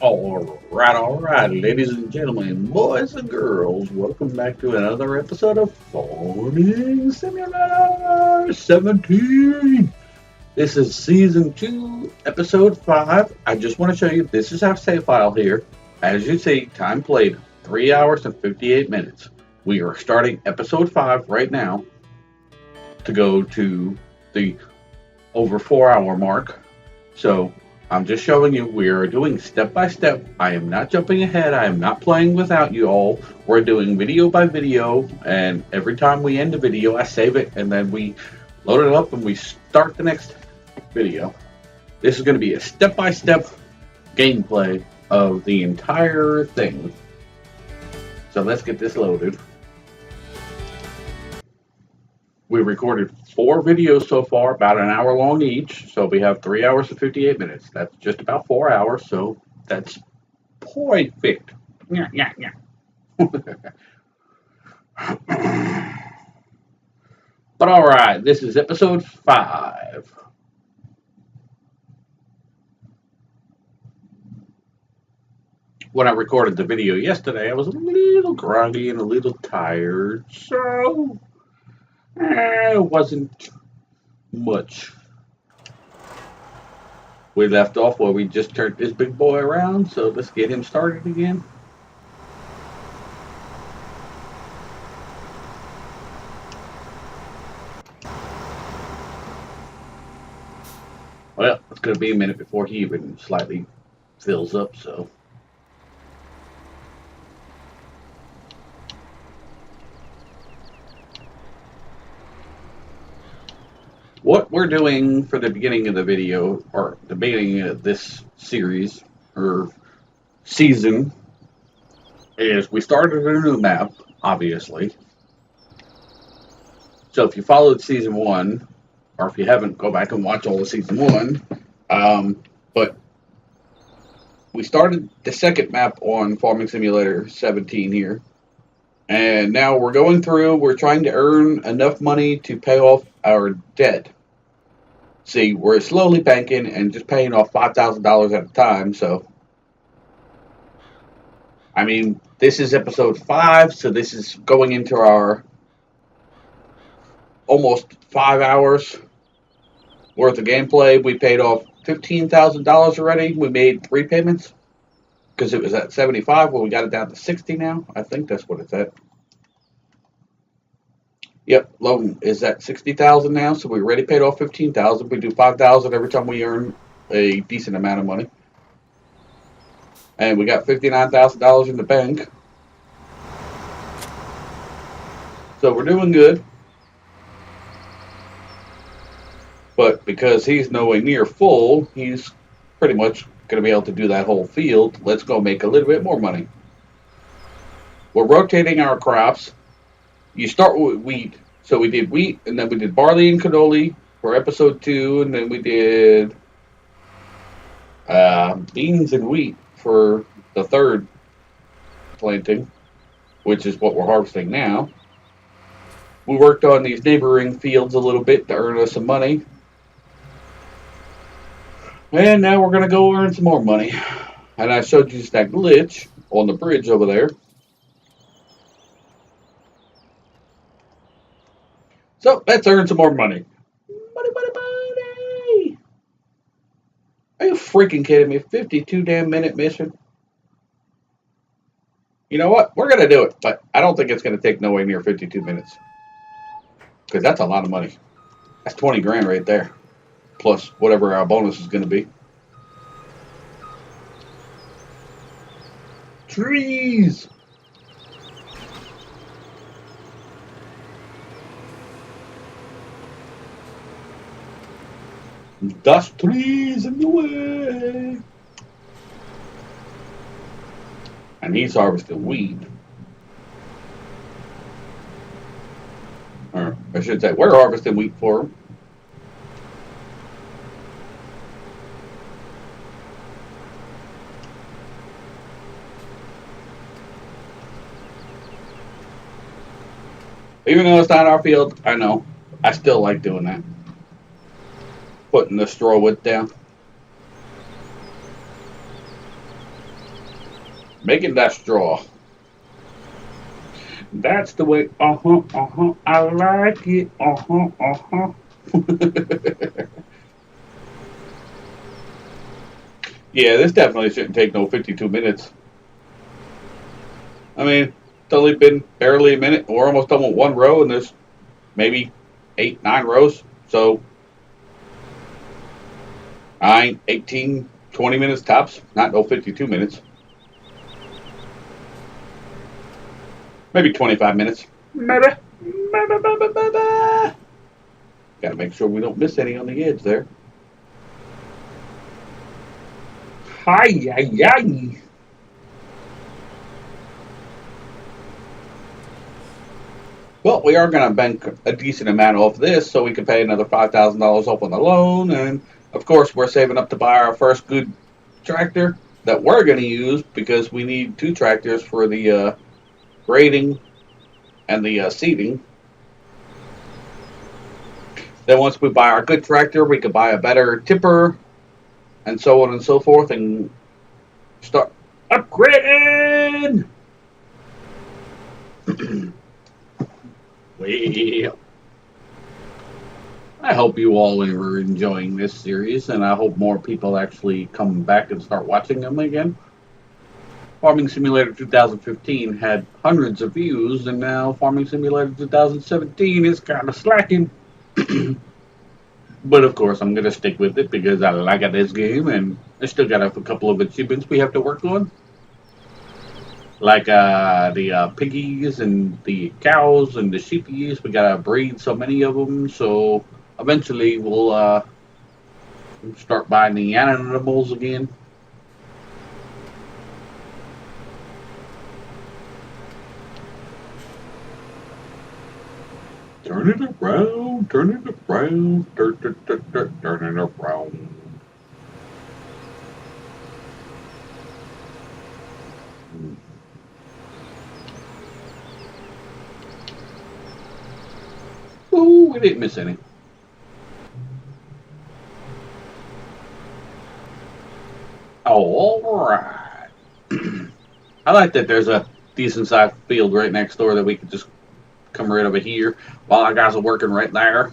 All right, ladies and gentlemen, boys and girls, welcome back to another episode of Farming Simulator 17. This is season 2, episode 5. I just want to show you this is our save file here. As you see, time played 3 hours and 58 minutes. We are starting episode 5 right now to go to the over 4 hour mark. So I'm just showing you we are doing step by step. I am not jumping ahead. I am not playing without you all. We're doing video by video, and every time we end a video, I save it and then we load it up and we start the next video. This is going to be a step by step gameplay of the entire thing. So let's get this loaded. We recorded 4 videos so far, about an hour long each. So we have 3 hours and 58 minutes. That's just about 4 hours. So that's perfect. Yeah, yeah, yeah. But all right, this is episode 5. When I recorded the video yesterday, I was a little groggy and a little tired. So it wasn't much. We left off where we just turned this big boy around, so let's get him started again. Well, it's going to be a minute before he even slightly fills up, so. What we're doing for the beginning of the video, or the beginning of this series, or season, is we started a new map, obviously. So if you followed season 1, or if you haven't, go back and watch all of season 1. But we started the second map on Farming Simulator 17 here. And now we're going through, we're trying to earn enough money to pay off our debt. See, we're slowly banking and just paying off $5,000 at a time, so. I mean, this is episode 5, so this is going into our almost 5 hours worth of gameplay. We paid off $15,000 already. We made 3 payments because it was at 75. Well, we got it down to 60 now. I think that's what it's at. Yep, loan is at 60,000 now, so we already paid off 15,000. We do 5,000 every time we earn a decent amount of money, and we got $59,000 in the bank. So we're doing good. But because he's nowhere near full, he's pretty much going to be able to do that whole field. Let's go make a little bit more money. We're rotating our crops. You start with wheat. So we did wheat, and then we did barley and cannoli for episode 2, and then we did beans and wheat for the 3rd planting, which is what we're harvesting now. We worked on these neighboring fields a little bit to earn us some money. And now we're going to go earn some more money. And I showed you that glitch on the bridge over there. So let's earn some more money. Money, money, money! Are you freaking kidding me? 52 damn minute mission. You know what? We're going to do it. But I don't think it's going to take nowhere near 52 minutes. Because that's a lot of money. That's 20 grand right there. Plus whatever our bonus is going to be. Trees! Dust trees in the way! And he's harvesting wheat. Or I should say, we're harvesting wheat for him. Even though it's not our field, I know. I still like doing that. Putting the straw wood down. Making that straw. That's the way. I like it. Yeah, this definitely shouldn't take no 52 minutes. I mean, it's only been barely a minute. We're almost done with one row, and there's maybe 8, 9 rows. So, 9, 18, 20 minutes tops. Not no 52 minutes. Maybe 25 minutes. Maybe. Gotta make sure we don't miss any on the edge there. Hi, hi. Well, we are going to bank a decent amount off this so we can pay another $5,000 off on the loan. And, of course, we're saving up to buy our first good tractor that we're going to use because we need 2 tractors for the grading and the seeding. Then once we buy our good tractor, we could buy a better tipper and so on and so forth and start upgrading. Well, I hope you all are enjoying this series, and I hope more people actually come back and start watching them again. Farming Simulator 2015 had hundreds of views, and now Farming Simulator 2017 is kind of slacking. But of course, I'm going to stick with it because I like this game, and I still got a couple of achievements we have to work on. Like the piggies and the cows and the sheepies. We gotta breed so many of them, so eventually we'll start buying the animals again. Turn it around, turn it around, turn it around. Ooh, we didn't miss any. All right. I like that there's a decent sized field right next door that we could just come right over here while our guys are working right there.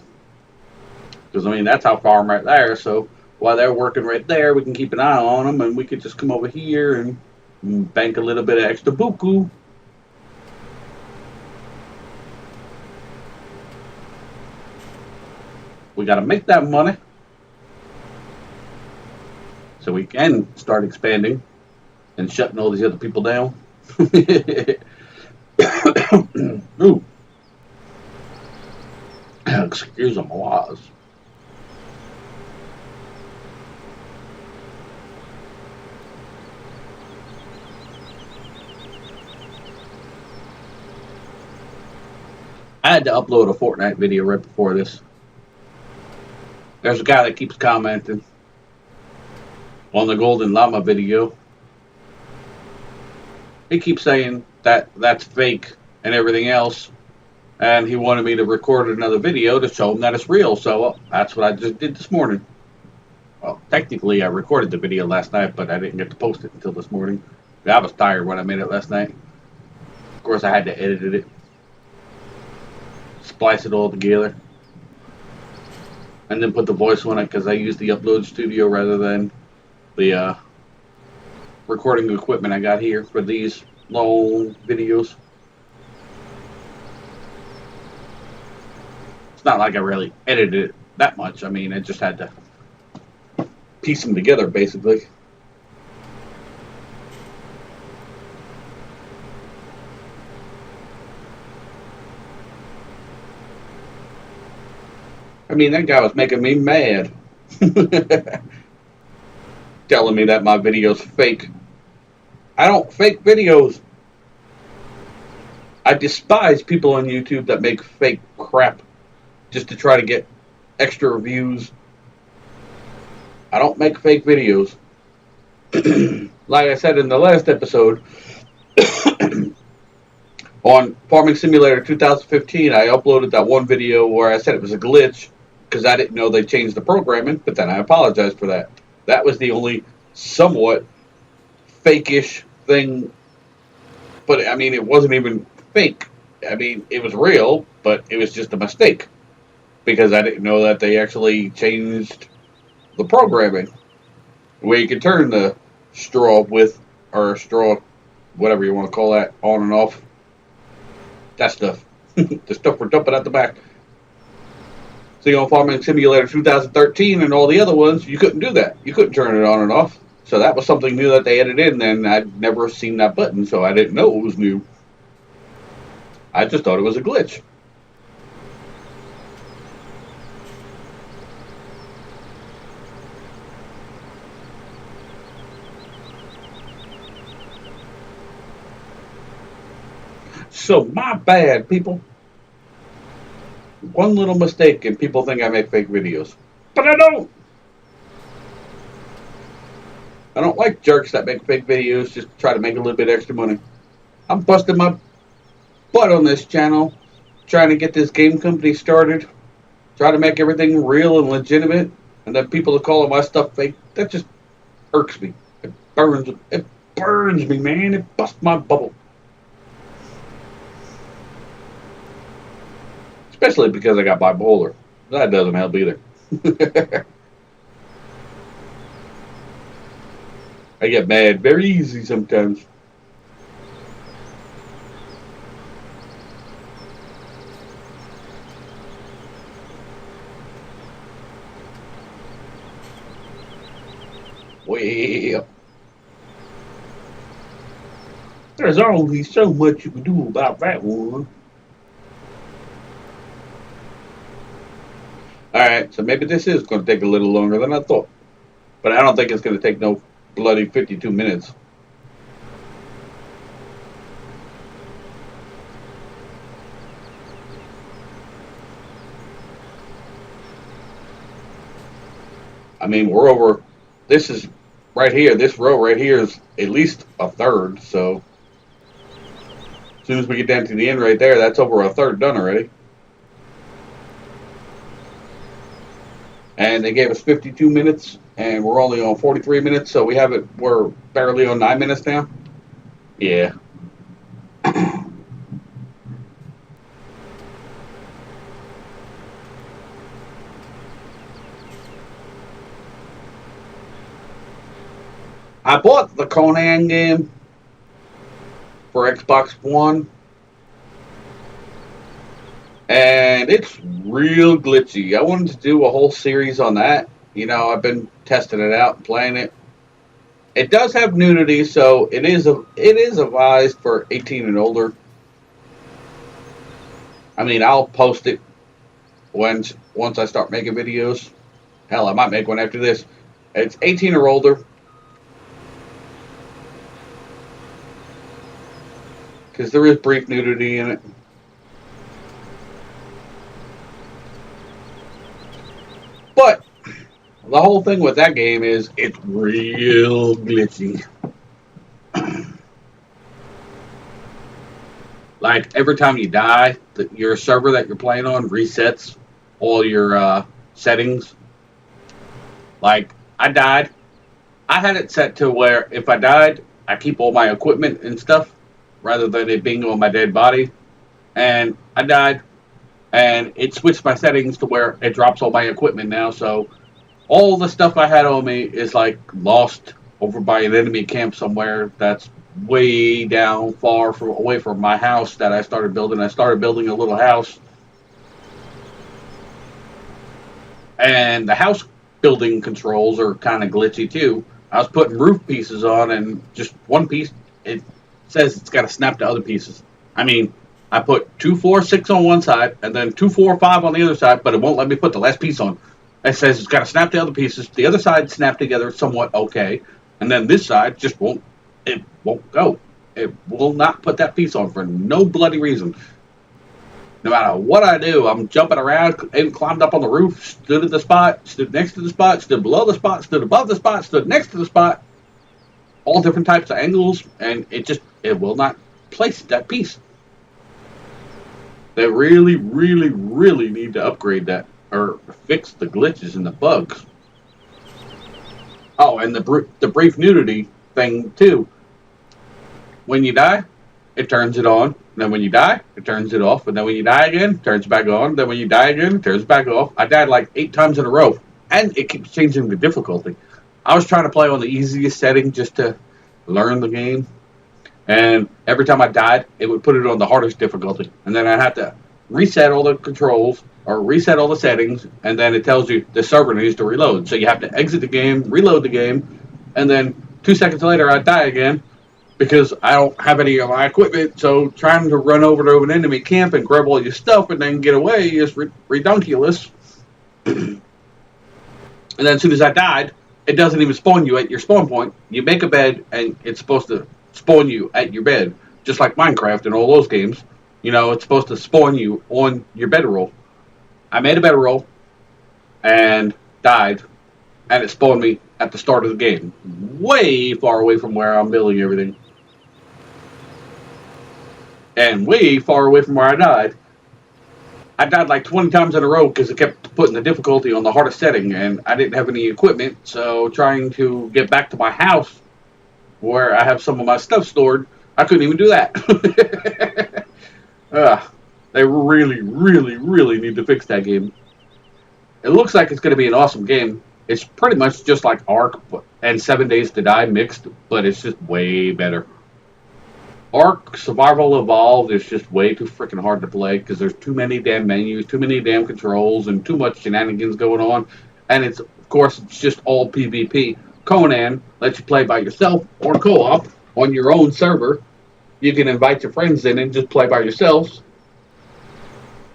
Because, I mean, that's how far I'm right there. So while they're working right there, we can keep an eye on them and we could just come over here and bank a little bit of extra buku. We got to make that money so we can start expanding and shutting all these other people down. Ooh. Excuse my laws. I had to upload a Fortnite video right before this. There's a guy that keeps commenting on the Golden Llama video. He keeps saying that that's fake and everything else, and he wanted me to record another video to show him that it's real. So that's what I just did this morning. Well, technically, I recorded the video last night, but I didn't get to post it until this morning. I was tired when I made it last night. Of course, I had to edit it, splice it all together, and then put the voice on it because I used the upload studio rather than the recording equipment I got here for these long videos. It's not like I really edited it that much. I mean, I just had to piece them together, basically. I mean, that guy was making me mad. Telling me that my video's fake. I don't fake videos. I despise people on YouTube that make fake crap just to try to get extra views. I don't make fake videos. Like I said in the last episode, on Farming Simulator 2015, I uploaded that one video where I said it was a glitch because I didn't know they changed the programming, but then I apologized for that. That was the only somewhat fake-ish thing But I mean, it wasn't even fake. I mean, it was real, but it was just a mistake because I didn't know that they actually changed the programming where you can turn the straw with or straw, whatever you want to call that, on and off. That stuff, the stuff we're dumping at the back. So, Farming Simulator 2013 and all the other ones, you couldn't do that. You couldn't turn it on and off. So that was something new that they added in, and I'd never seen that button, so I didn't know it was new. I just thought it was a glitch. So my bad, people. One little mistake and people think I make fake videos. But I don't. I don't like jerks that make fake videos just to try to make a little bit extra money. I'm busting my butt on this channel, trying to get this game company started, try to make everything real and legitimate, and then people are calling my stuff fake. That just irks me. It burns me, man. It busts my bubble. Especially because I got bipolar. That doesn't help either. I get mad very easy sometimes. Well, there's only so much you can do about that one. Alright, so maybe this is going to take a little longer than I thought. But I don't think it's going to take no bloody 52 minutes. I mean, we're over. This is right here. This row right here is at least a third. So as soon as we get down to the end right there, that's over a third done already. And they gave us 52 minutes, and we're only on 43 minutes, so we're barely on 9 minutes now. Yeah. I bought the Conan game for Xbox One, and it's real glitchy. I wanted to do a whole series on that. I've been testing it out and playing it. It does have nudity, so it is advised for 18 and older. I mean, I'll post it once I start making videos. Hell, I might make one after this. It's 18 or older. Because there is brief nudity in it. But the whole thing with that game is it's real glitchy. Like every time you die, your server that you're playing on resets all your settings. Like I died. I had it set to where if I died, I keep all my equipment and stuff rather than it being on my dead body. And I died. And it switched my settings to where it drops all my equipment now. So all the stuff I had on me is like lost over by an enemy camp somewhere that's way down far away from my house that I started building. I started building a little house. And the house building controls are kind of glitchy too. I was putting roof pieces on and just one piece, it says it's got to snap to other pieces. I mean, I put 2, 4, 6 on one side and then 2, 4, 5 on the other side, but it won't let me put the last piece on. It says it's got to snap to other pieces. The other side snap together somewhat okay, and then this side just won't go. It will not put that piece on for no bloody reason. No matter what I do, I'm jumping around and climbed up on the roof, stood at the spot, stood next to the spot, stood below the spot, stood above the spot, stood next to the spot. All different types of angles, and it will not place that piece. They really, really, really need to upgrade that or fix the glitches and the bugs. Oh, and the brief nudity thing too. When you die, it turns it on. Then when you die, it turns it off. And then when you die again, it turns back on. Then when you die again, it turns back off. I died like 8 times in a row. And it keeps changing the difficulty. I was trying to play on the easiest setting just to learn the game. And every time I died, it would put it on the hardest difficulty. And then I had to reset all the controls or reset all the settings. And then it tells you the server needs to reload. So you have to exit the game, reload the game. And then 2 seconds later, I die again because I don't have any of my equipment. So trying to run over to an enemy camp and grab all your stuff and then get away is redunculous. And then as soon as I died, it doesn't even spawn you at your spawn point. You make a bed, and it's supposed to spawn you at your bed, just like Minecraft and all those games. You know, it's supposed to spawn you on your bedroll. I made a bedroll and died, and it spawned me at the start of the game, way far away from where I'm building everything. And way far away from where I died. I died like 20 times in a row because it kept putting the difficulty on the hardest setting, and I didn't have any equipment, so trying to get back to my house where I have some of my stuff stored, I couldn't even do that. They really, really, really need to fix that game. It looks like it's going to be an awesome game. It's pretty much just like Ark and 7 Days to Die mixed, but it's just way better. Ark Survival Evolved is just way too freaking hard to play because there's too many damn menus, too many damn controls, and too much shenanigans going on. And it's, of course, it's just all PvP. Conan lets you play by yourself or co-op on your own server. You can invite your friends in and just play by yourselves.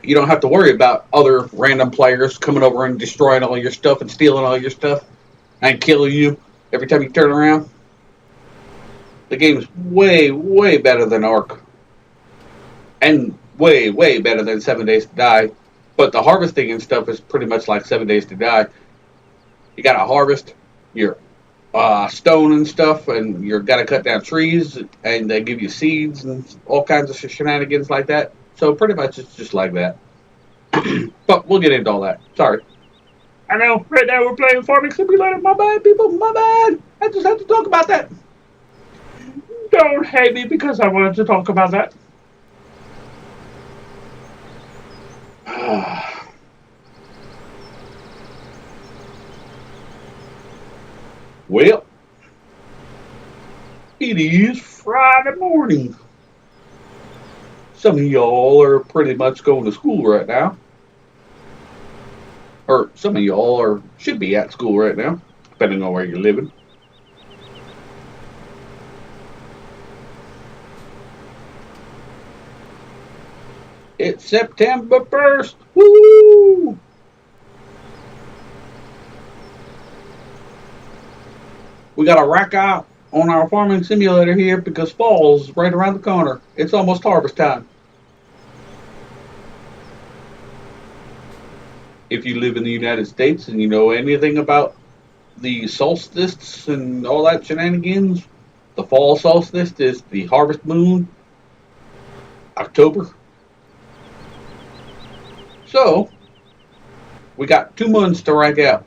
You don't have to worry about other random players coming over and destroying all your stuff and stealing all your stuff and killing you every time you turn around. The game's way, way better than Ark. And way, way better than 7 Days to Die. But the harvesting and stuff is pretty much like 7 Days to Die. You gotta harvest your stone and stuff, and you gotta cut down trees, and they give you seeds and all kinds of shenanigans like that. So pretty much it's just like that. But we'll get into all that. Sorry. I know, right now we're playing Farming Simulator. My bad, people, my bad. I just had to talk about that. Don't hate me because I wanted to talk about that. Well, it is Friday morning. Some of y'all are pretty much going to school right now. Or some of y'all should be at school right now, depending on where you're living. It's September 1st. Woo! We got a rack out on our farming simulator here because fall's right around the corner. It's almost harvest time. If you live in the United States and you know anything about the solstice and all that shenanigans, the fall solstice is the harvest moon, October. So, we got 2 months to rack out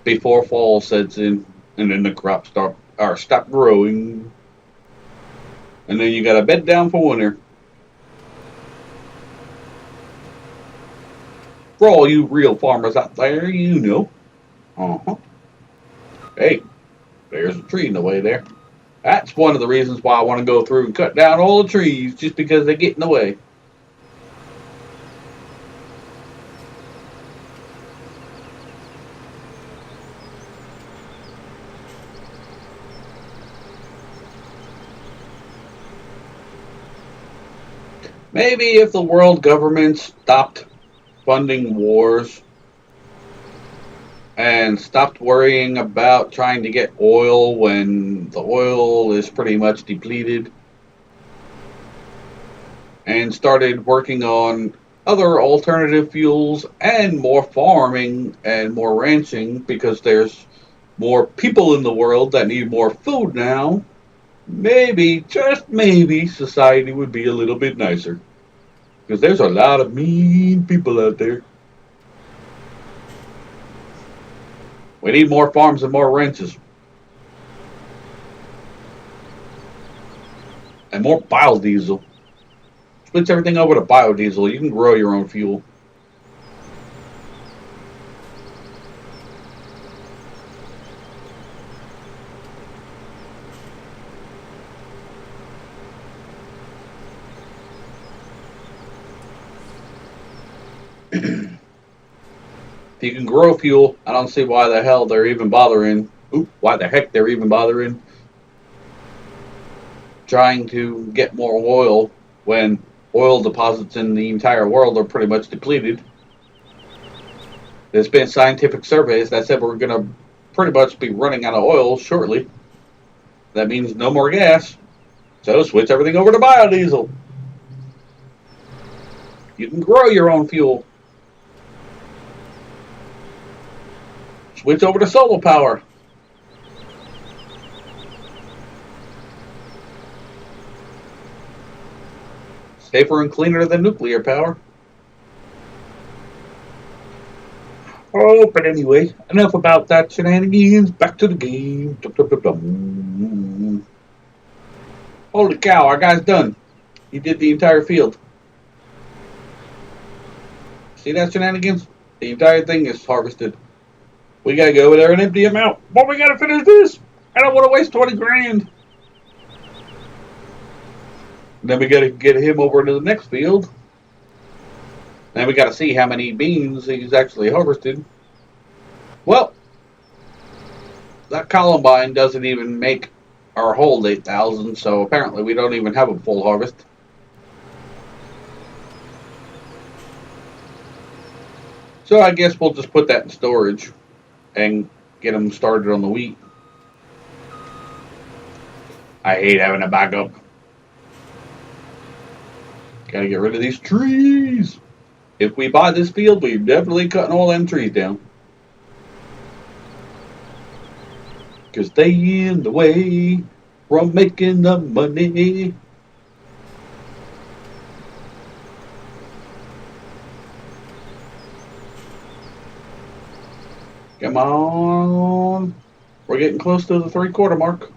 before fall sets in, and then the crops stop growing, and then you got to bed down for winter. For all you real farmers out there, you know. Hey, there's a tree in the way there. That's one of the reasons why I want to go through and cut down all the trees, just because they get in the way. Maybe if the world government stopped funding wars and stopped worrying about trying to get oil when the oil is pretty much depleted and started working on other alternative fuels and more farming and more ranching because there's more people in the world that need more food now, maybe, just maybe, society would be a little bit nicer. Because there's a lot of mean people out there. We need more farms and more ranches. And more biodiesel. Switch everything over to biodiesel. You can grow your own fuel. If you can grow fuel, I don't see why the hell they're even bothering. Why the heck they're even bothering trying to get more oil when oil deposits in the entire world are pretty much depleted. There's been scientific surveys that said we're going to pretty much be running out of oil shortly. That means no more gas. So switch everything over to biodiesel. You can grow your own fuel. Switch over to solar power. Safer and cleaner than nuclear power. Oh, but anyway, enough about that shenanigans. Back to the game. Dum, dum, dum, dum. Holy cow, our guy's done. He did the entire field. See that shenanigans? The entire thing is harvested. We gotta go over there and empty him out. But we gotta finish this. I don't want to waste 20 grand. Then we gotta get him over to the next field. Then we gotta see how many beans he's actually harvested. Well, that Columbine doesn't even make our hold 8,000, so apparently we don't even have a full harvest. So I guess we'll just put that in storage and get them started on the wheat. I hate having a backup. Gotta get rid of these trees. If we buy this field, we're definitely cutting all them trees down. Because they in the way from making the money. Come on. We're getting close to the 3/4 mark.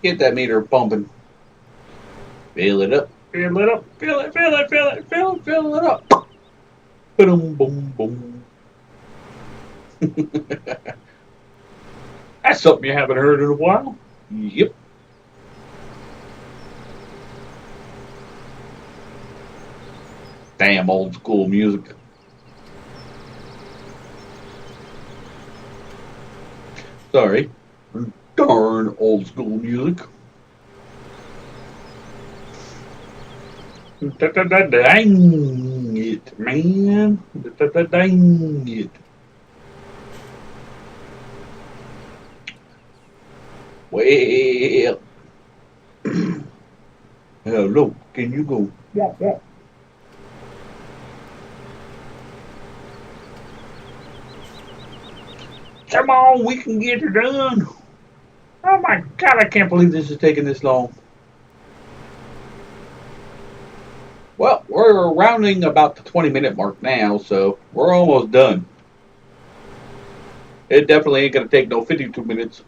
Get that meter pumping. Fill it up. Fill it up. Fill it. Fill it. Fill it. Fill it. Fill it up. Boom. Boom. Boom. That's something you haven't heard in a while. Yep. Damn old school music. Sorry. Darn old school music. Dang it, man. Dang it. Well. Hello, can you go? Yeah. Come on, we can get it done. Oh my God, I can't believe this is taking this long. Well, we're rounding about the 20-minute mark now, so we're almost done. It definitely ain't going to take no 52 minutes.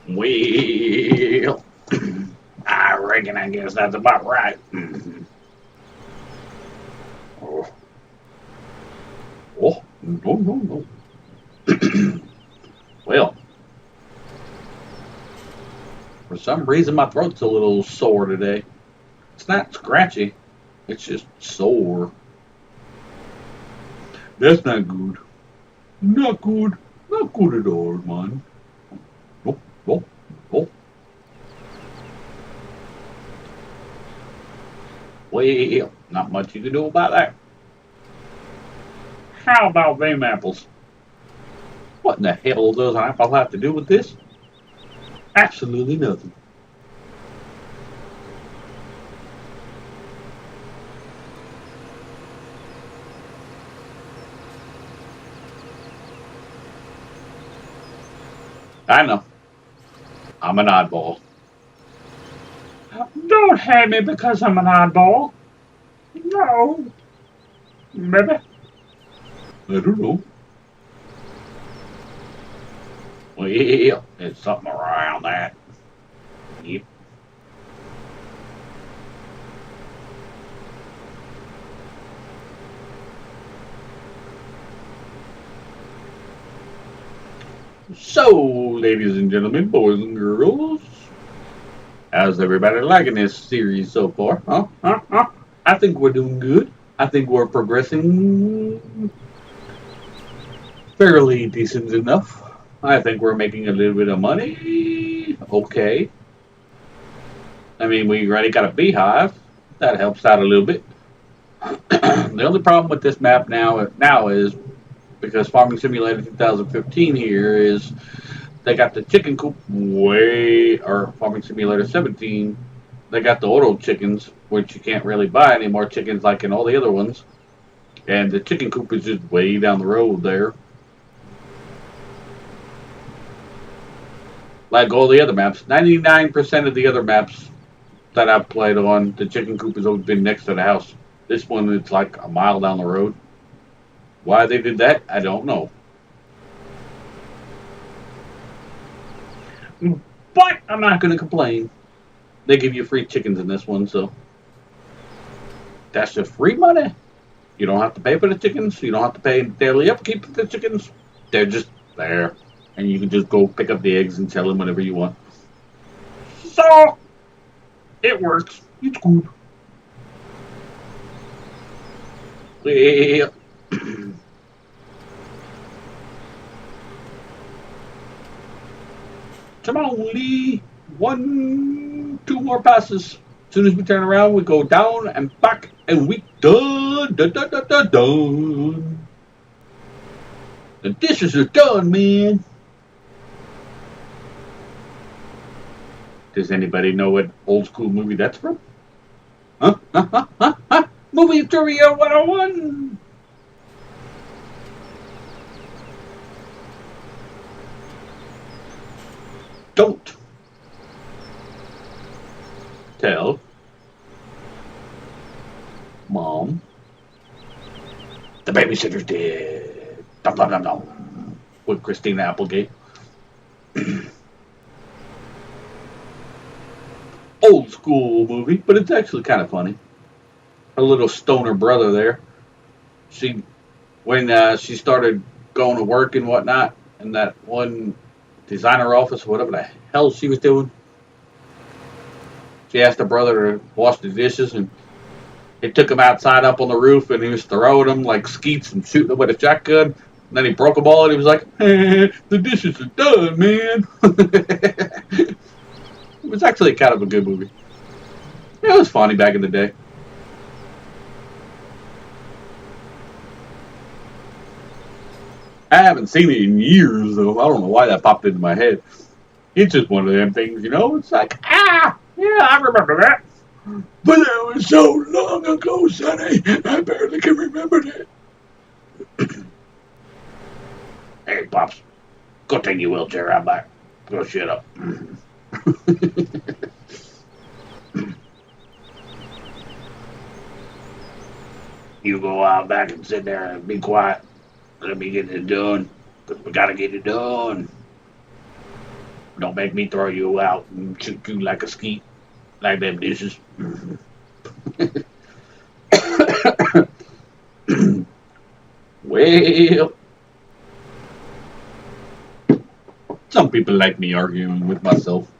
Well, I guess that's about right. Oh, no. Well, for some reason my throat's a little sore today. It's not scratchy, it's just sore. That's not good. Not good. Not good at all, man. Nope. Well, not much you can do about that. How about them apples? What in the hell does an apple have to do with this? Absolutely nothing. I know. I'm an oddball. Don't hate me because I'm an oddball. No. Maybe. I don't know. Well, yeah, it's something around that. Yep. So, ladies and gentlemen, boys and girls, how's everybody liking this series so far? Huh? I think we're doing good. I think we're progressing fairly decent enough. I think we're making a little bit of money. Okay. I mean, we already got a beehive. That helps out a little bit. The only problem with this map now is because Farming Simulator 2015 here is they got the chicken coop or Farming Simulator 17. They got the auto chickens, which you can't really buy any more chickens like in all the other ones. And the chicken coop is just way down the road there. Like all the other maps, 99% of the other maps that I've played on, the chicken coop has always been next to the house. This one, it's like a mile down the road. Why they did that, I don't know. But I'm not going to complain. They give you free chickens in this one, so that's just free money. You don't have to pay for the chickens. You don't have to pay daily upkeep for the chickens. They're just there. And you can just go pick up the eggs and sell them whenever you want. So, it works. It's good. Yeah. Come on, Lee. 2 more passes. As soon as we turn around, we go down and back, and we done. Done. The dishes are done, man. Does anybody know what old school movie that's from? Huh? Movie Trivia 101. Don't tell Mom the babysitter's dead. Dum dum dum dum. With Christina Applegate. Old school movie, but it's actually kind of funny. Her little stoner brother there. When she started going to work and whatnot, in that one designer office, whatever the hell she was doing, she asked her brother to wash the dishes, and he took him outside up on the roof, and he was throwing them like skeets and shooting them with a shotgun. And then he broke them all, and he was like, hey, the dishes are done, man. It was actually kind of a good movie. It was funny back in the day. I haven't seen it in years, though. I don't know why that popped into my head. It's just one of them things, you know? It's like, yeah, I remember that. But that was so long ago, Sonny. I barely can remember that. Hey, Pops. Go take your wheelchair out back. Go shut up. You go out back and sit there and be quiet. Let me get it done. Because we got to get it done. Don't make me throw you out and shoot you like a skeet. Like them dishes. Well, some people like me arguing with myself.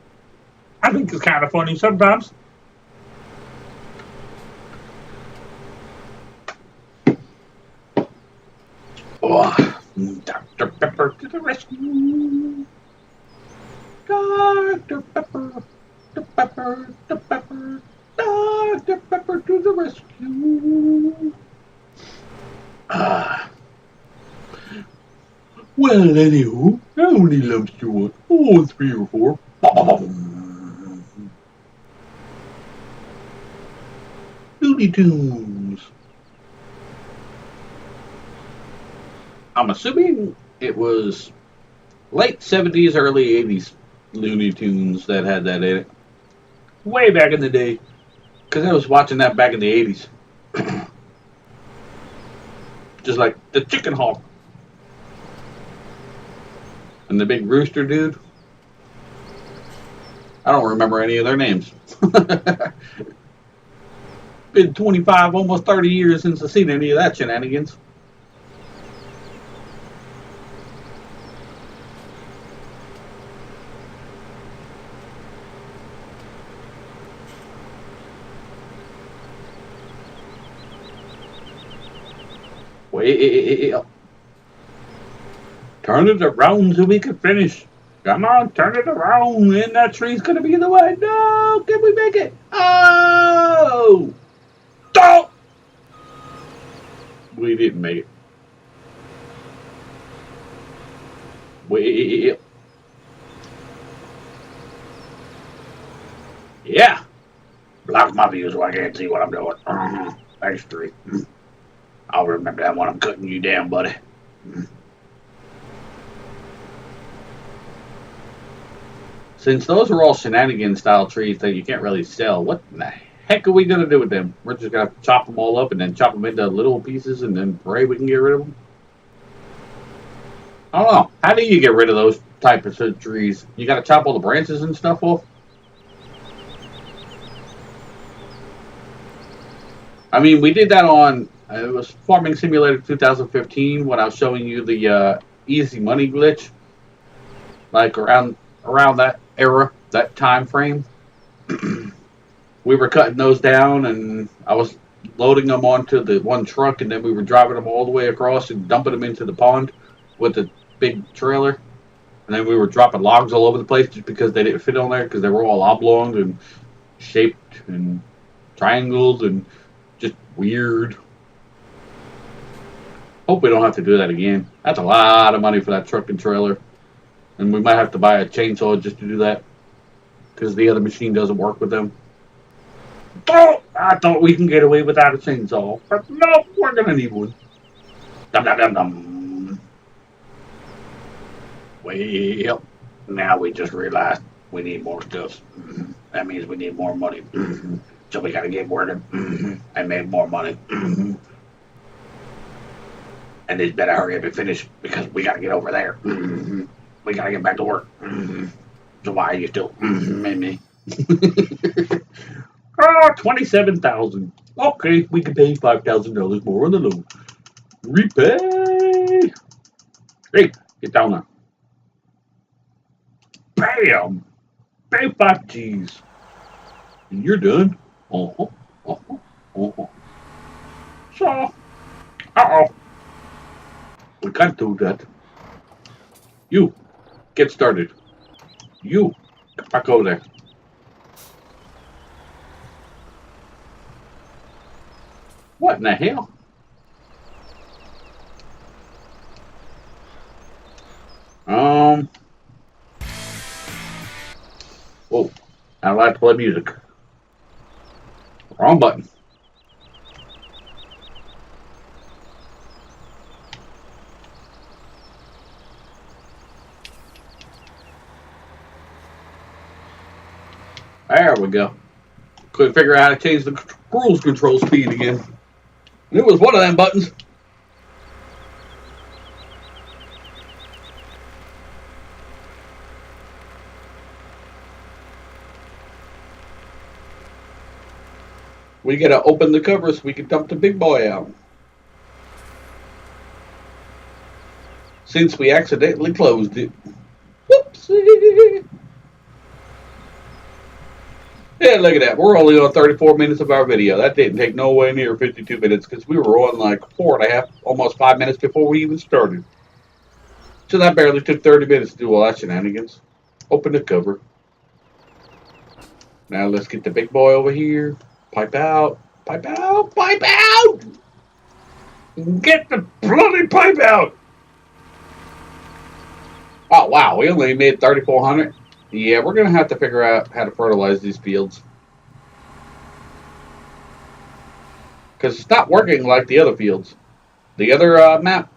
I think it's kind of funny sometimes. Oh, Dr. Pepper to the rescue. Dr. Pepper, Dr. Pepper, Dr. Pepper, Dr. Pepper to the rescue. Well, anywho, how many lumps do you want? Oh, 3 or 4. Looney Tunes. I'm assuming it was late 70s, early 80s Looney Tunes that had that in it. Way back in the day. Because I was watching that back in the 80s. Just like the chicken hawk. And the big rooster dude. I don't remember any of their names. Been 25, almost 30 years since I've seen any of that shenanigans. Well, turn it around so we can finish. Come on, turn it around, and that tree's gonna be in the way. No, can we make it? Oh! Oh! We didn't make it. Well, yeah. Block my view so I can't see what I'm doing. Thanks, tree. I'll remember that when I'm cutting you down, buddy. Since those are all shenanigan style trees that you can't really sell, what in the heck are we going to do with them? We're just going to chop them all up and then chop them into little pieces and then pray we can get rid of them? I don't know. How do you get rid of those types of trees? You got to chop all the branches and stuff off? I mean, we did that on, it was Farming Simulator 2015 when I was showing you the easy money glitch. Like around that era, that time frame. We were cutting those down and I was loading them onto the one truck and then we were driving them all the way across and dumping them into the pond with the big trailer. And then we were dropping logs all over the place just because they didn't fit on there because they were all oblong and shaped and triangles and just weird. Hope we don't have to do that again. That's a lot of money for that truck and trailer. And we might have to buy a chainsaw just to do that. Because the other machine doesn't work with them. Oh, I thought we can get away without a chainsaw. But no, we're going to need one. Dum dum dum dum. Well, now we just realized we need more stuff. That means we need more money. So we got to get working and make more money. And they better hurry up and finish because we got to get over there. We got to get back to work. So why are you still me? Oh, 27,000. Okay, we can pay $5,000 more on the loan. Repay. Hey, get down there. Bam. Pay 5 G's. And you're done. So, we can't do that. You, get started. You, get back over there. What in the hell? Whoa, I like to play music. Wrong button. There we go. Couldn't figure out how to change the cruise control speed again. It was one of them buttons. We gotta open the cover so we can dump the big boy out. Since we accidentally closed it. Whoopsie. Yeah, look at that. We're only on 34 minutes of our video. That didn't take no way near 52 minutes because we were on like 4.5, almost 5 minutes before we even started. So that barely took 30 minutes to do all that shenanigans. Open the cover. Now let's get the big boy over here. Pipe out. Pipe out. Pipe out! Get the bloody pipe out! Oh, wow. We only made 3,400. Yeah, we're going to have to figure out how to fertilize these fields. Because it's not working like the other fields. The other map,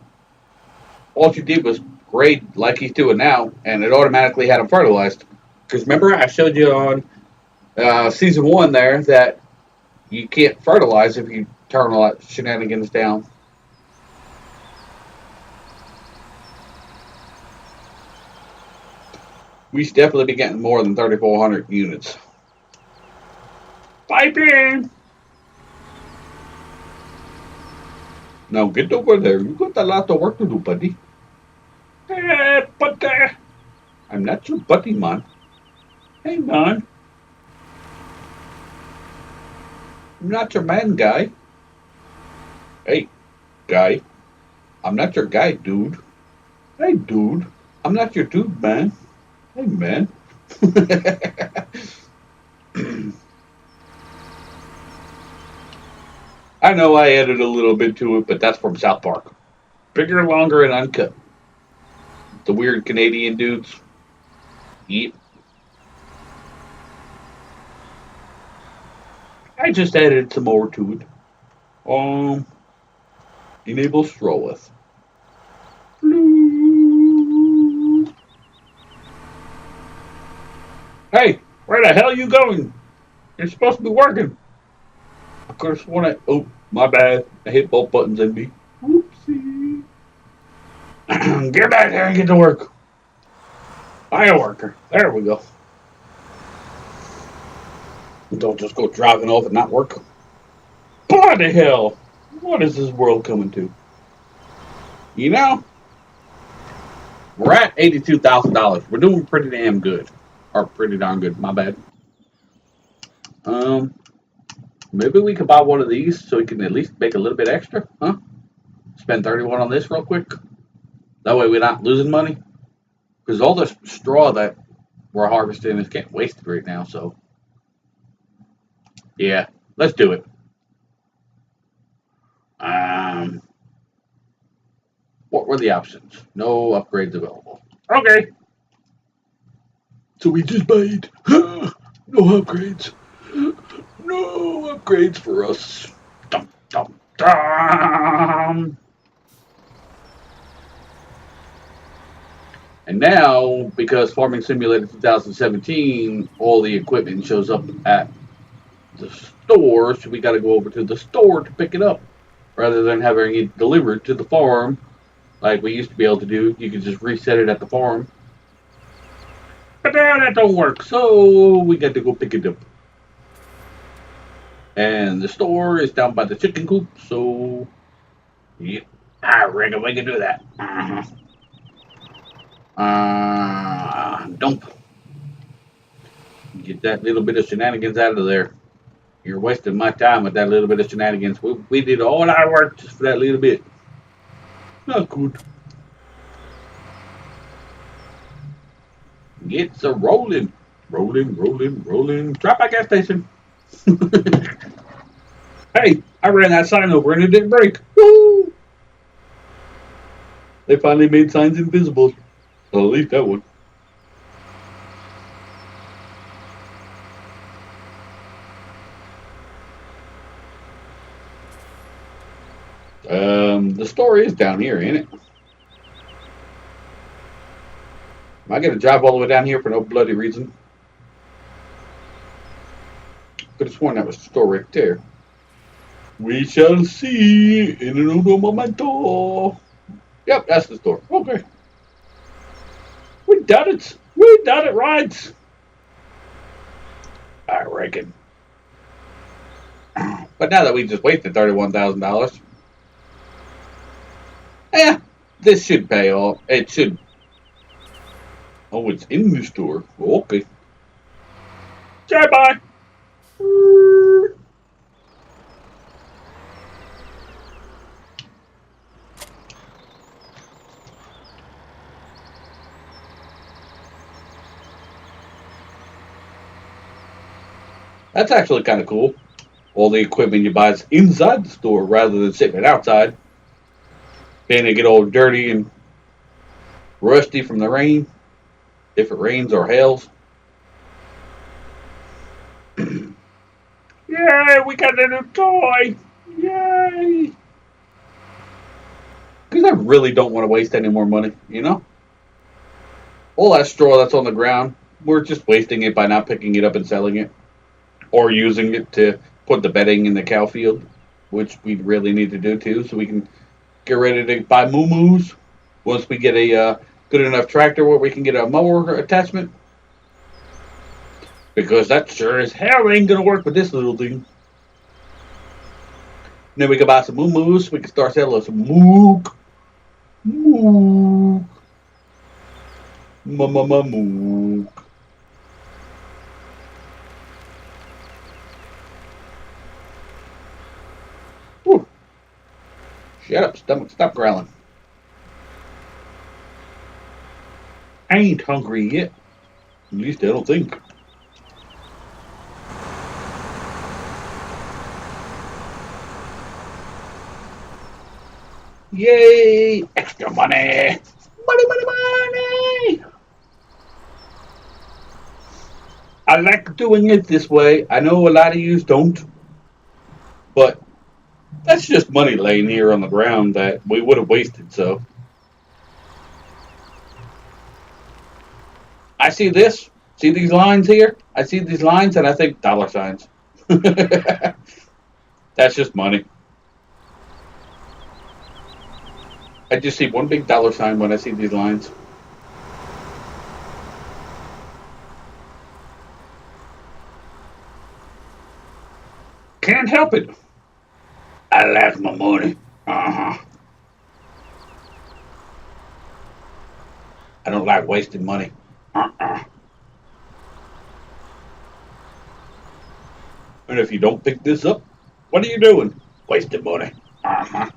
all you did was grade like he's doing now, and it automatically had them fertilized. Because remember, I showed you on Season 1 there that you can't fertilize if you turn a lot of shenanigans down. We should definitely be getting more than 3,400 units. Pipe in! Now get over there. You got a lot of work to do, buddy. But I'm not your buddy, man. Hey, man. I'm not your man, guy. Hey, guy. I'm not your guy, dude. Hey, dude. I'm not your dude, man. Hey, man. I know I added a little bit to it, but that's from South Park. Bigger, longer, and uncut. The weird Canadian dudes. Yep. I just added some more to it. Enable Strolleth. Hey, where the hell are you going? You're supposed to be working. Of course, when oh, my bad. I hit both buttons in me. Whoopsie. Get back there and get to work. Fireworker. There we go. Don't just go driving off and not work. Bloody hell. What is this world coming to? You know, we're at $82,000. We're doing pretty damn good. Or pretty darn good, my bad. Maybe we could buy one of these so we can at least make a little bit extra, huh? Spend 31 on this real quick. That way we're not losing money. Because all the straw that we're harvesting is getting wasted right now, so. Yeah, let's do it. What were the options? No upgrades available. Okay. So we just paid. No upgrades. No upgrades for us. Dum, dum, dum. And now, because Farming Simulator 2017, all the equipment shows up at the store, so we got to go over to the store to pick it up. Rather than having it delivered to the farm, like we used to be able to do, you could just reset it at the farm. But now that don't work, so we got to go pick it up. And the store is down by the chicken coop, so yeah, I reckon we can do that. Dump. Get that little bit of shenanigans out of there. You're wasting my time with that little bit of shenanigans. We did all our work just for that little bit. Not good. It's a rolling. Rolling, rolling, rolling. Drop by gas station. Hey, I ran that sign over and it didn't break. Woo! They finally made signs invisible. Well, at least that one. The store is down here, ain't it? Am I gonna drive all the way down here for no bloody reason? Could have sworn that was the store right there. We shall see in un momento. Yep, that's the store. Okay. We done it. We done it right. I reckon. But now that we just wasted $31,000, this should pay off. It should. Oh, it's in the store. Okay. Say bye. That's actually kind of cool. All the equipment you buy is inside the store rather than sitting it outside. Then they get all dirty and rusty from the rain, if it rains or hails. Yay, we got a new toy! Yay! Because I really don't want to waste any more money, you know? All that straw that's on the ground, we're just wasting it by not picking it up and selling it. Or using it to put the bedding in the cow field, which we really need to do too, so we can get ready to buy moo-moos once we get a good enough tractor where we can get a mower attachment. Because that sure as hell ain't gonna work with this little thing. Then we can buy some moo-moos. We can start selling some mook. Mook. Mook. Whew. Shut up, stomach. Stop growling. I ain't hungry yet. At least I don't think. Yay! Extra money! Money, money, money! I like doing it this way. I know a lot of yous don't, but that's just money laying here on the ground that we would have wasted, so. I see this. See these lines here? I see these lines and I think dollar signs. That's just money. I just see one big dollar sign when I see these lines. Can't help it. I like my money. Uh-huh. I don't like wasting money. Uh-uh. And if you don't pick this up, what are you doing? Wasting money. Uh-huh.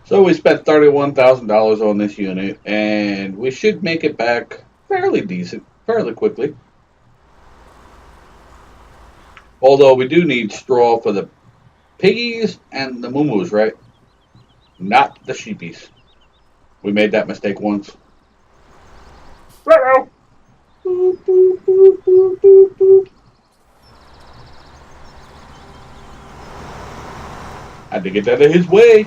So we spent $31,000 on this unit, and we should make it back fairly decent, fairly quickly. Although we do need straw for the piggies and the moo right? Not the sheepies. We made that mistake once. Boop, boop, boop, boop, boop, boop. Had to get out of his way.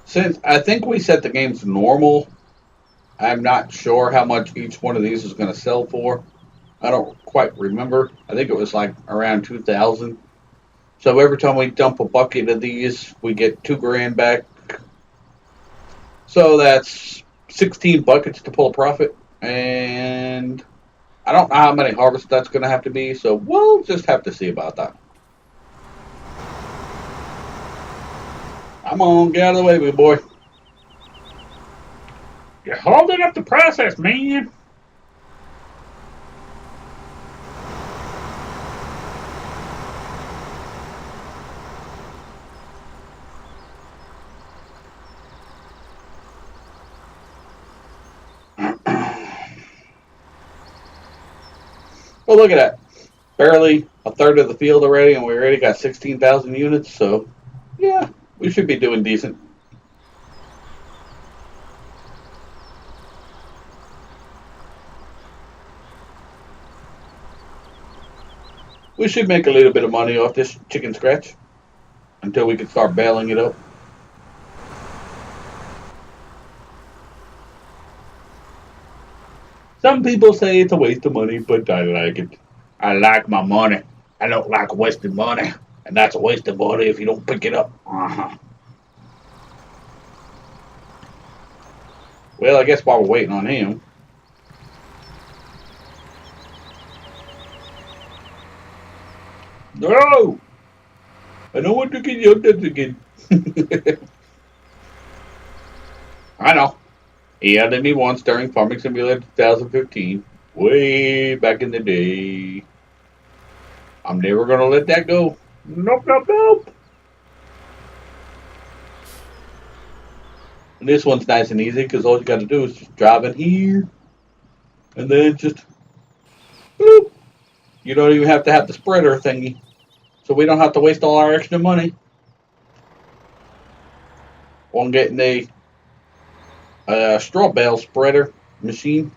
Since I think we set the game to normal, I'm not sure how much each one of these is going to sell for. I don't quite remember. I think it was like around 2,000. So every time we dump a bucket of these, we get 2 grand back. So that's 16 buckets to pull a profit. And I don't know how many harvests that's going to have to be. So we'll just have to see about that. Come on, get out of the way, big boy. You're holding up the process, man. Well, look at that. Barely a third of the field already, and we already got 16,000 units. So, yeah, we should be doing decent. We should make a little bit of money off this chicken scratch until we can start baling it up. Some people say it's a waste of money, but I like it. I like my money. I don't like wasting money. And that's a waste of money if you don't pick it up. Uh-huh. Well, I guess while we're waiting on him. No! I don't want to get yelled at again. I know. He yelled at me once during Farming Simulator 2015. Way back in the day. I'm never going to let that go. Nope, nope, nope. And this one's nice and easy because all you got to do is just drive in here. And then just bloop. You don't even have to have the spreader thingy. So we don't have to waste all our extra money on getting a straw bale spreader machine.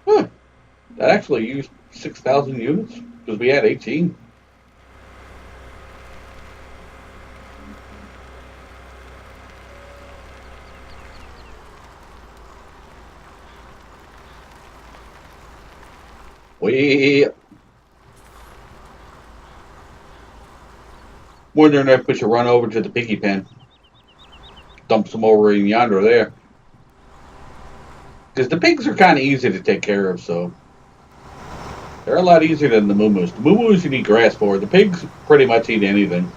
Huh. That actually used 6,000 units because we had 18. We wondering if we should run over to the piggy pen, dump some over in yonder there, because the pigs are kind of easy to take care of. So they're a lot easier than the moo-moos. The moo-moos you need grass for. The pigs pretty much eat anything.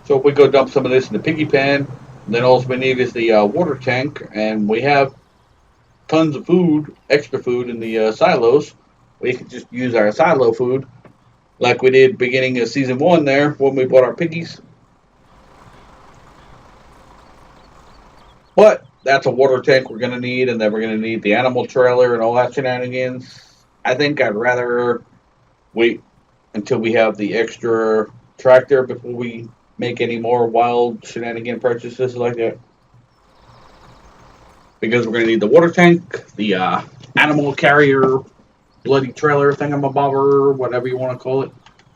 So if we go dump some of this in the piggy pen, then all we need is the water tank, and we have tons of food, extra food in the silos. We can just use our silo food like we did beginning of season 1 there when we bought our piggies. But that's a water tank we're going to need, and then we're going to need the animal trailer and all that shenanigans. I think I'd rather wait until we have the extra tractor before we make any more wild shenanigan purchases like that. Because we're going to need the water tank, the animal carrier, bloody trailer thingamabobber, whatever you want to call it,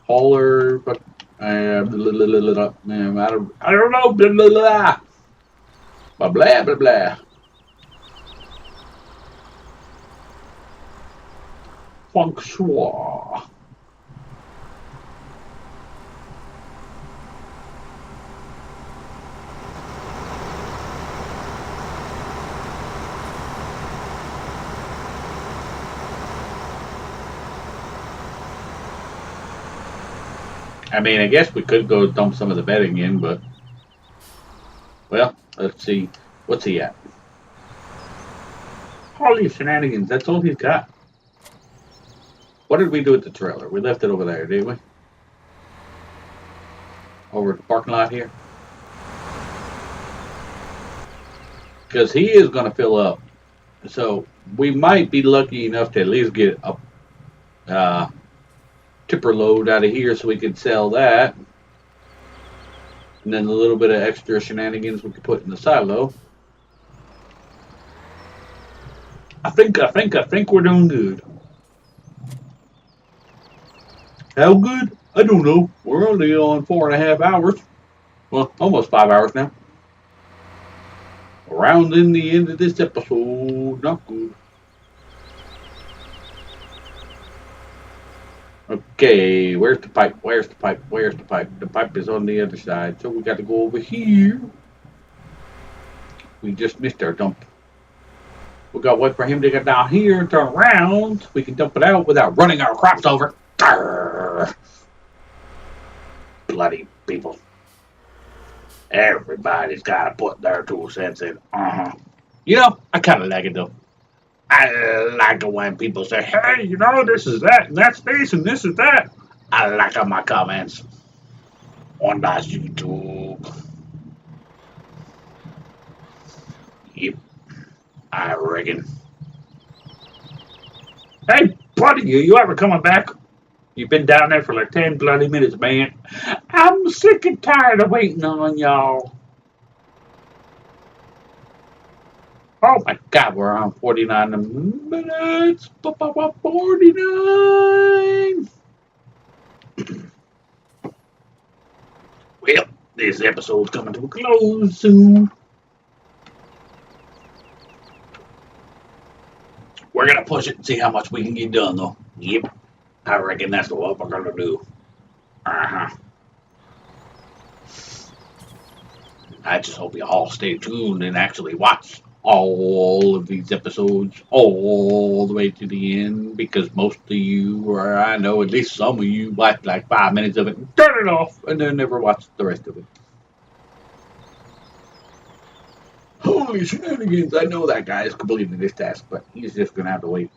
hauler, but I don't know, blah blah blah. Blah, blah, blah, blah. Feng shui. I mean, I guess we could go dump some of the bedding in, but, well, let's see. What's he at? Holy shenanigans, that's all he's got. What did we do with the trailer? We left it over there, didn't we? Over at the parking lot here? Because he is going to fill up. So we might be lucky enough to at least get a tipper load out of here so we could sell that. And then a little bit of extra shenanigans we could put in the silo. I think we're doing good. How good? I don't know. We're only on 4.5 hours. Well, almost 5 hours now. Rounding the end of this episode. Not good. Okay, where's the pipe? Where's the pipe? Where's the pipe? The pipe is on the other side, so we got to go over here. We just missed our dump. We got to wait for him to get down here and turn around. We can dump it out without running our crops over. Grrr. Bloody people. Everybody's got to put their 2 cents in. You know, I kind of like it though. I like it when people say, hey, you know, this is that, and that's this, and this is that. I like my comments on that YouTube. Yep, I reckon. Hey, buddy, you ever coming back? You've been down there for like 10 bloody minutes, man. I'm sick and tired of waiting on y'all. Oh my God, we're on 49 minutes. 49. Well, this episode's coming to a close soon. We're going to push it and see how much we can get done, though. Yep, I reckon that's what we're going to do. I just hope you all stay tuned and actually watch all of these episodes all the way to the end, because most of you, or I know at least some of you, watch like 5 minutes of it and turn it off and then never watch the rest of it. Holy shenanigans, I know that guy is completing this task, but he's just gonna have to wait.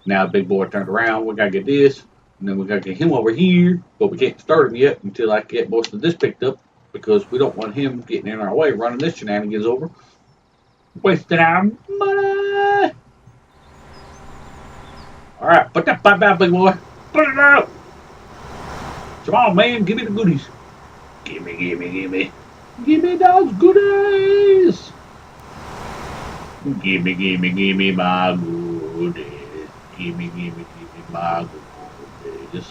Now the big boy turned around, we gotta get this. And then we gotta get him over here, but we can't start him yet until I get most of this picked up because we don't want him getting in our way, running this shenanigans over, wasting our money. All right, put that pipe out, big boy. Put it out. Come on, man, give me the goodies. Gimme, gimme, gimme. Gimme those goodies. Gimme, gimme, gimme my goodies. Gimme, gimme, gimme my goodies.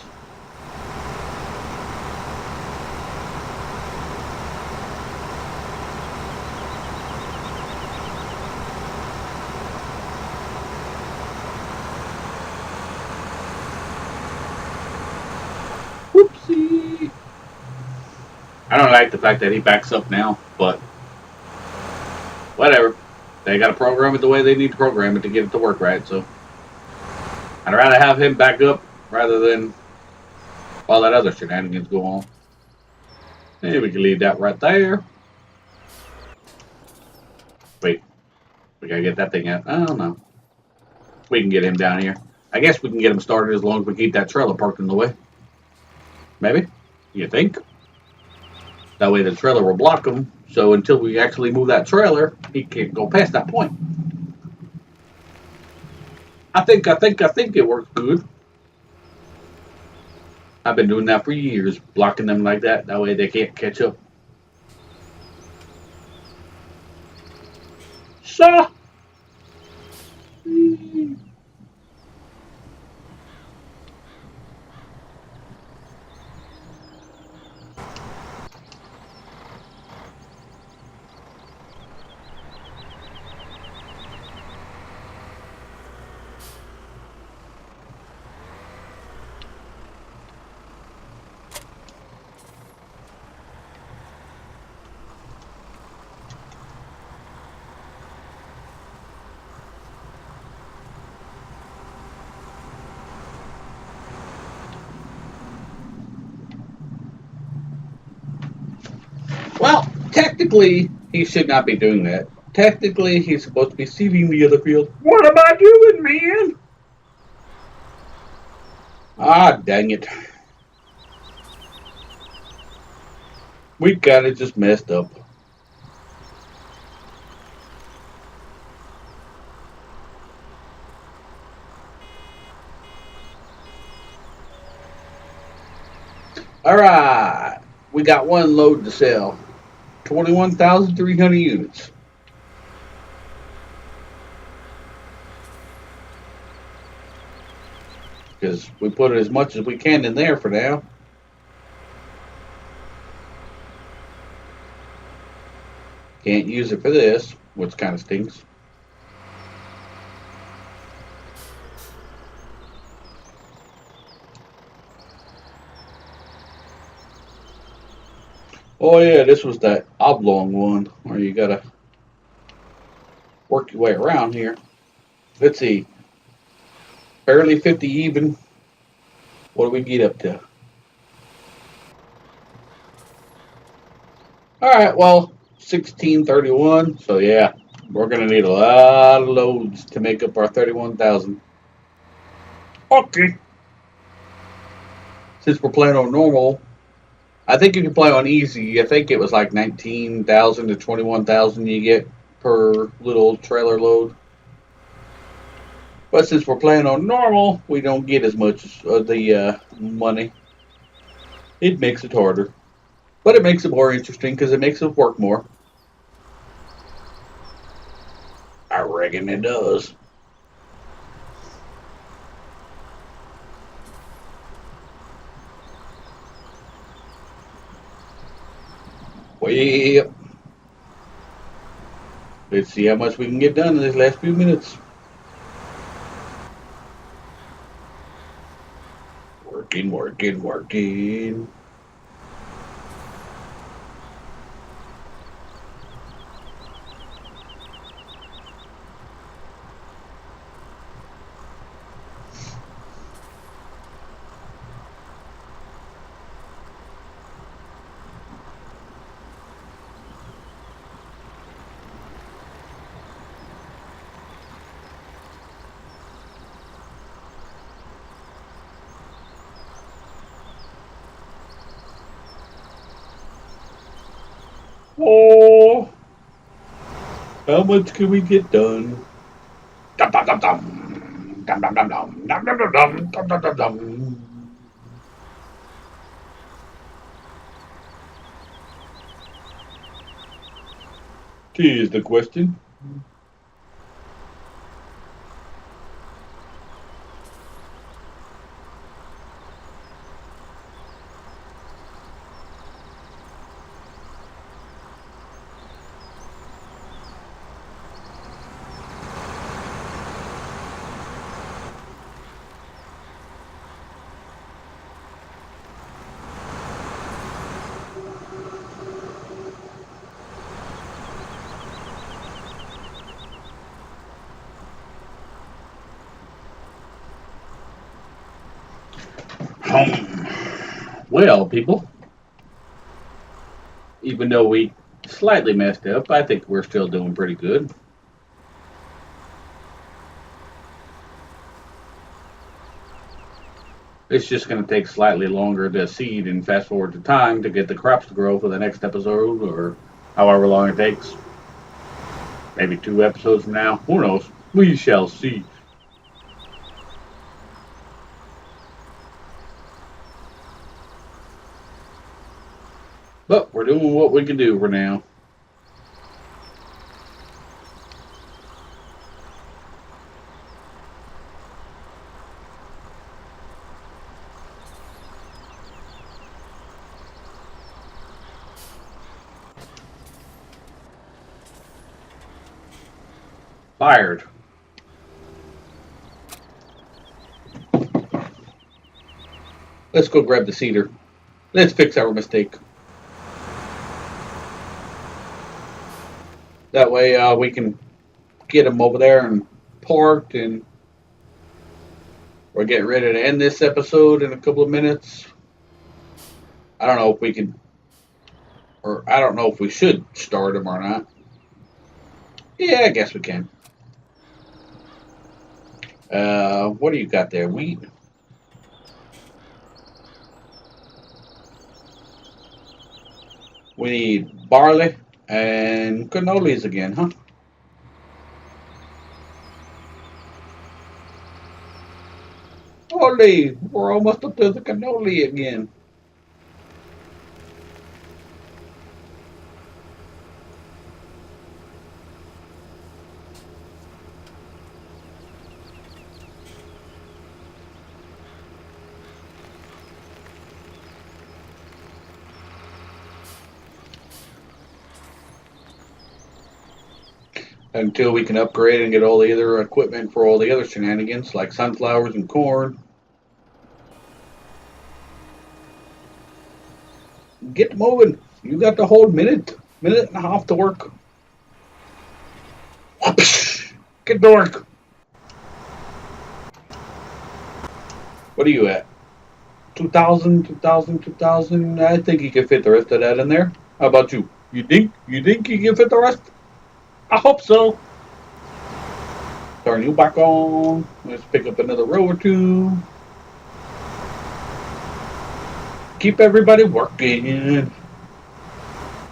Whoopsie. I don't like the fact that he backs up now, but whatever. They got to program it the way they need to program it to get it to work right, so I'd rather have him back up rather than all that other shenanigans go on. Maybe we can leave that right there. Wait, we gotta get that thing out. I don't know. We can get him down here. I guess we can get him started as long as we keep that trailer parked in the way. Maybe? You think? That way the trailer will block him, so until we actually move that trailer, he can't go past that point. I think it works good. I've been doing that for years, blocking them like that. That way they can't catch up. So. Well, technically, he should not be doing that. Technically, he's supposed to be seeding the other field. What am I doing, man? Ah, dang it. We kind of just messed up. All right. We got one load to sell. 21,300 units. Because we put as much as we can in there for now. Can't use it for this, which kind of stinks. Oh yeah, this was that oblong one where you gotta work your way around here. Let's see. Barely 50 even. What do we get up to? Alright, well, 1631. So yeah, we're gonna need a lot of loads to make up our 31,000. Okay. Since we're playing on normal, I think you can play on easy. I think it was like 19,000 to 21,000 you get per little trailer load. But since we're playing on normal, we don't get as much of the money. It makes it harder. But it makes it more interesting because it makes it work more. I reckon it does. Well, let's see how much we can get done in these last few minutes. Working, working, working. How much can we get done? Dum dum dum dum. Dum dum dum dum. Dum dum dum dum. Dum dum dum dum. Here's the question. Well, people, even though we slightly messed up, I think we're still doing pretty good. It's just going to take slightly longer to seed and fast forward the time to get the crops to grow for the next episode or however long it takes. Maybe 2 episodes from now. Who knows? We shall see. But we're doing what we can do for now. Fired. Let's go grab the cedar. Let's fix our mistake. That way we can get them over there and parked, and we're getting ready to end this episode in a couple of minutes. I don't know if we can, or I don't know if we should start them or not. Yeah, I guess we can. What do you got there? Wheat? We need barley and cannolis again, huh? Holy, we're almost up to the cannoli again. Until we can upgrade and get all the other equipment for all the other shenanigans, like sunflowers and corn. Get moving. You got the whole minute and a half to work. Get to work. What are you at? 2,000, 2,000, 2,000. I think you can fit the rest of that in there. How about you? You think you can fit the rest? I hope so. Turn you back on. Let's pick up another row or two. Keep everybody working.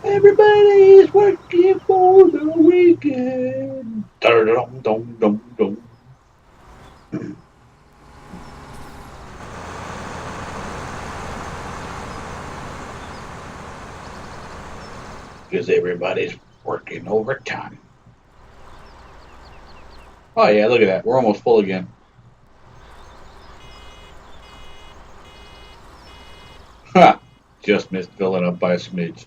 Everybody's working for the weekend. Dum dum dum dum. Because everybody's working overtime. Oh yeah, look at that. We're almost full again. Ha! Just missed filling up by a smidge.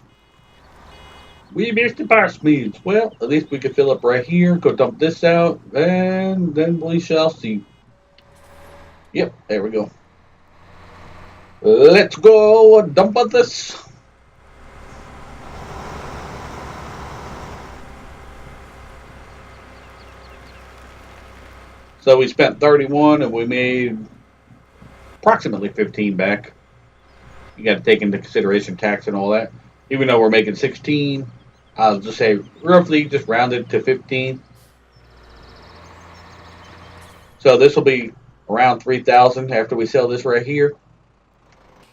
We missed it by a smidge. Well, at least we can fill up right here. Go dump this out, and then we shall see. Yep, there we go. Let's go dump this. So we spent 31 and we made approximately 15 back. You got to take into consideration tax and all that. Even though we're making 16, I'll just say roughly just rounded to 15. So this will be around 3,000 after we sell this right here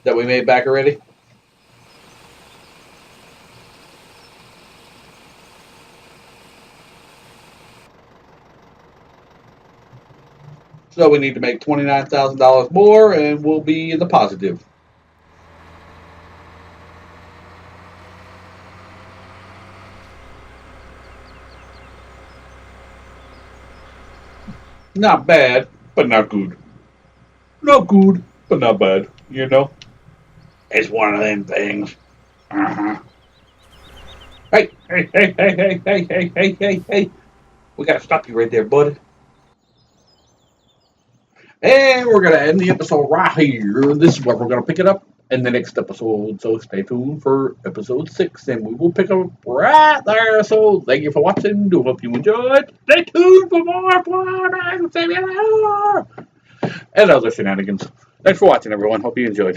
that we made back already. So we need to make $29,000 more, and we'll be in the positive. Not bad, but not good. Not good, but not bad. You know, it's one of them things. Uh-huh. Hey. We gotta stop you right there, bud. And we're gonna end the episode right here. This is where we're gonna pick it up in the next episode. So stay tuned for episode 6, and we will pick up right there. So thank you for watching. Do hope you enjoyed. Stay tuned for more Flying Simulator and other shenanigans. Thanks for watching, everyone. Hope you enjoyed.